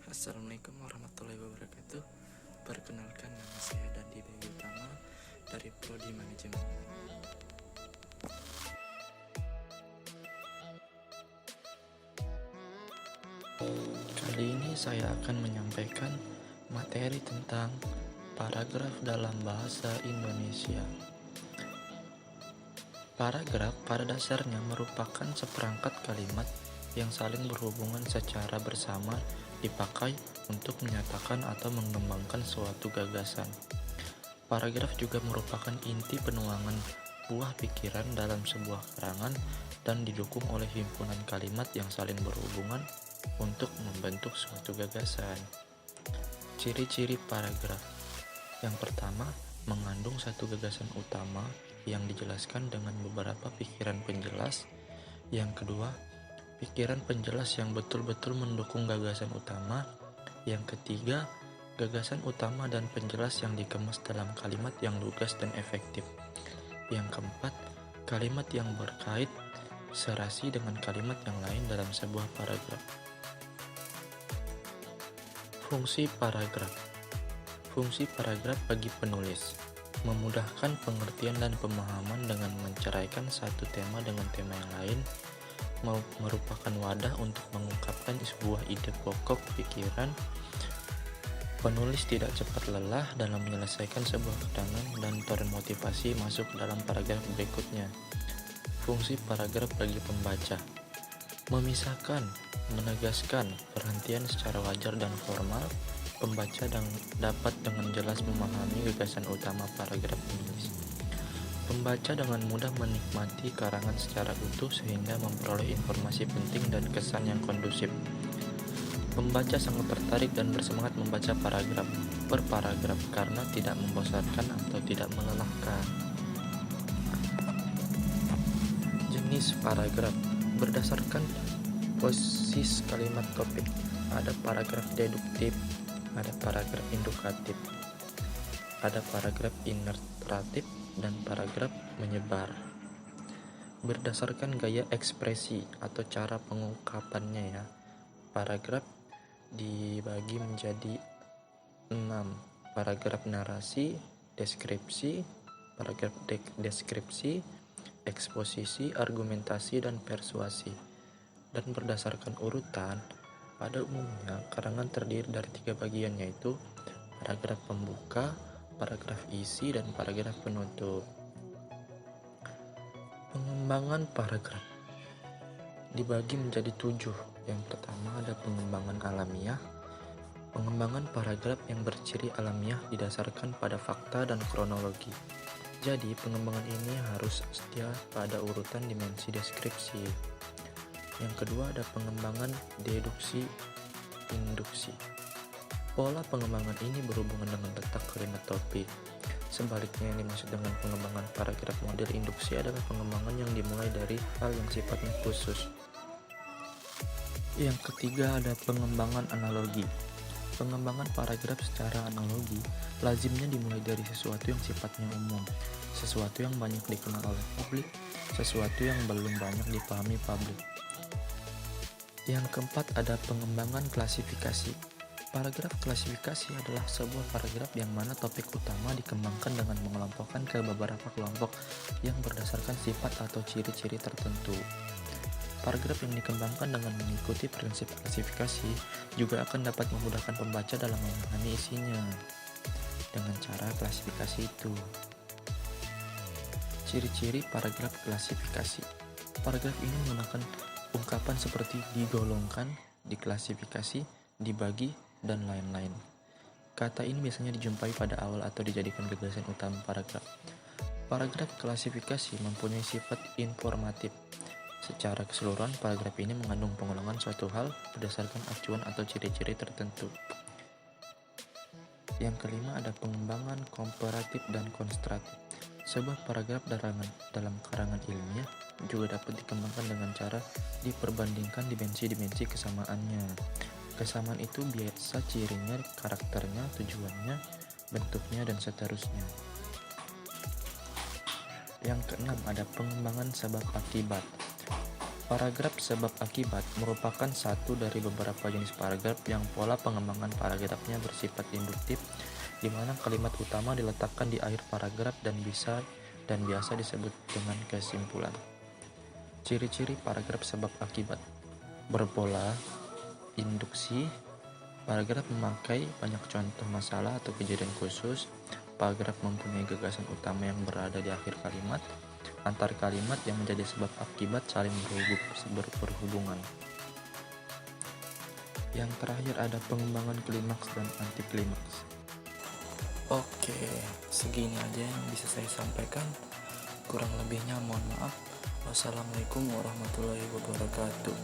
Assalamualaikum warahmatullahi wabarakatuh. Perkenalkan, nama saya Dandi Bayu Utama dari Prodi Manajemen. Kali ini saya akan menyampaikan materi tentang paragraf dalam bahasa Indonesia. Paragraf pada dasarnya merupakan seperangkat kalimat yang saling berhubungan secara bersama dipakai untuk menyatakan atau mengembangkan suatu gagasan. Paragraf juga merupakan inti penuangan buah pikiran dalam sebuah karangan dan didukung oleh himpunan kalimat yang saling berhubungan untuk membentuk suatu gagasan. Ciri-ciri paragraf. Yang pertama, mengandung satu gagasan utama yang dijelaskan dengan beberapa pikiran penjelas. Yang kedua, pikiran penjelas yang betul-betul mendukung gagasan utama. Yang ketiga, gagasan utama dan penjelas yang dikemas dalam kalimat yang lugas dan efektif. Yang keempat, kalimat yang berkait serasi dengan kalimat yang lain dalam sebuah paragraf. Fungsi paragraf. Fungsi paragraf bagi penulis memudahkan pengertian dan pemahaman dengan menceraikan satu tema dengan tema yang lain, merupakan wadah untuk mengungkapkan sebuah ide pokok pikiran. Penulis tidak cepat lelah dalam menyelesaikan sebuah karangan dan termotivasi masuk dalam paragraf berikutnya. Fungsi paragraf bagi pembaca memisahkan, menegaskan perhentian secara wajar dan formal. Pembaca dapat dengan jelas memahami gagasan utama paragraf penulis. Pembaca dengan mudah menikmati karangan secara utuh sehingga memperoleh informasi penting dan kesan yang kondusif. Pembaca sangat tertarik dan bersemangat membaca paragraf per paragraf karena tidak membosankan atau tidak melelahkan. Jenis paragraf berdasarkan posisi kalimat topik. Ada paragraf deduktif, ada paragraf indukatif, ada paragraf inertratif, dan paragraf menyebar. Berdasarkan gaya ekspresi atau cara pengungkapannya ya, paragraf dibagi menjadi 6. Paragraf narasi, deskripsi, paragraf deskripsi, eksposisi, argumentasi, dan persuasi. Dan berdasarkan urutan, pada umumnya karangan terdiri dari 3 bagian, yaitu paragraf pembuka, paragraf isi, dan paragraf penutup. Pengembangan paragraf dibagi menjadi 7. Yang pertama ada pengembangan alamiah. Pengembangan paragraf yang berciri alamiah didasarkan pada fakta dan kronologi. Jadi pengembangan ini harus setia pada urutan dimensi deskripsi. Yang kedua ada pengembangan deduksi induksi. Pola pengembangan ini berhubungan dengan letak kalimat topik. Sebaliknya, yang dimaksud dengan pengembangan paragraf model induksi adalah pengembangan yang dimulai dari hal yang sifatnya khusus. Yang ketiga ada pengembangan analogi. Pengembangan paragraf secara analogi lazimnya dimulai dari sesuatu yang sifatnya umum, sesuatu yang banyak dikenal oleh publik, sesuatu yang belum banyak dipahami publik. Yang keempat ada pengembangan klasifikasi. Paragraf klasifikasi adalah sebuah paragraf yang mana topik utama dikembangkan dengan mengelompokkan ke beberapa kelompok yang berdasarkan sifat atau ciri-ciri tertentu. Paragraf yang dikembangkan dengan mengikuti prinsip klasifikasi juga akan dapat memudahkan pembaca dalam memahami isinya dengan cara klasifikasi itu. Ciri-ciri paragraf klasifikasi. Paragraf ini menggunakan ungkapan seperti digolongkan, diklasifikasi, dibagi, dan lain-lain. Kata ini biasanya dijumpai pada awal atau dijadikan gagasan utama paragraf. Paragraf klasifikasi mempunyai sifat informatif. Secara keseluruhan, paragraf ini mengandung pengulangan suatu hal berdasarkan acuan atau ciri-ciri tertentu. Yang kelima ada pengembangan komparatif dan konstratif. Sebuah paragraf dalam karangan ilmiah juga dapat dikembangkan dengan cara diperbandingkan dimensi-dimensi kesamaannya. Kesamaan itu biasa cirinya, karakternya, tujuannya, bentuknya, dan seterusnya. Yang keenam ada pengembangan sebab akibat. Paragraf sebab akibat merupakan satu dari beberapa jenis paragraf yang pola pengembangan paragrafnya bersifat induktif, di mana kalimat utama diletakkan di akhir paragraf dan biasa disebut dengan kesimpulan. Ciri-ciri paragraf sebab akibat: berpola, induksi. Paragraf memakai banyak contoh masalah atau kejadian khusus. Paragraf mempunyai gagasan utama yang berada di akhir kalimat. Antar kalimat yang menjadi sebab akibat saling berhubungan. Yang terakhir ada pengembangan klimaks dan anti klimaks. Oke, segini aja yang bisa saya sampaikan. Kurang lebihnya mohon maaf. Wassalamualaikum warahmatullahi wabarakatuh.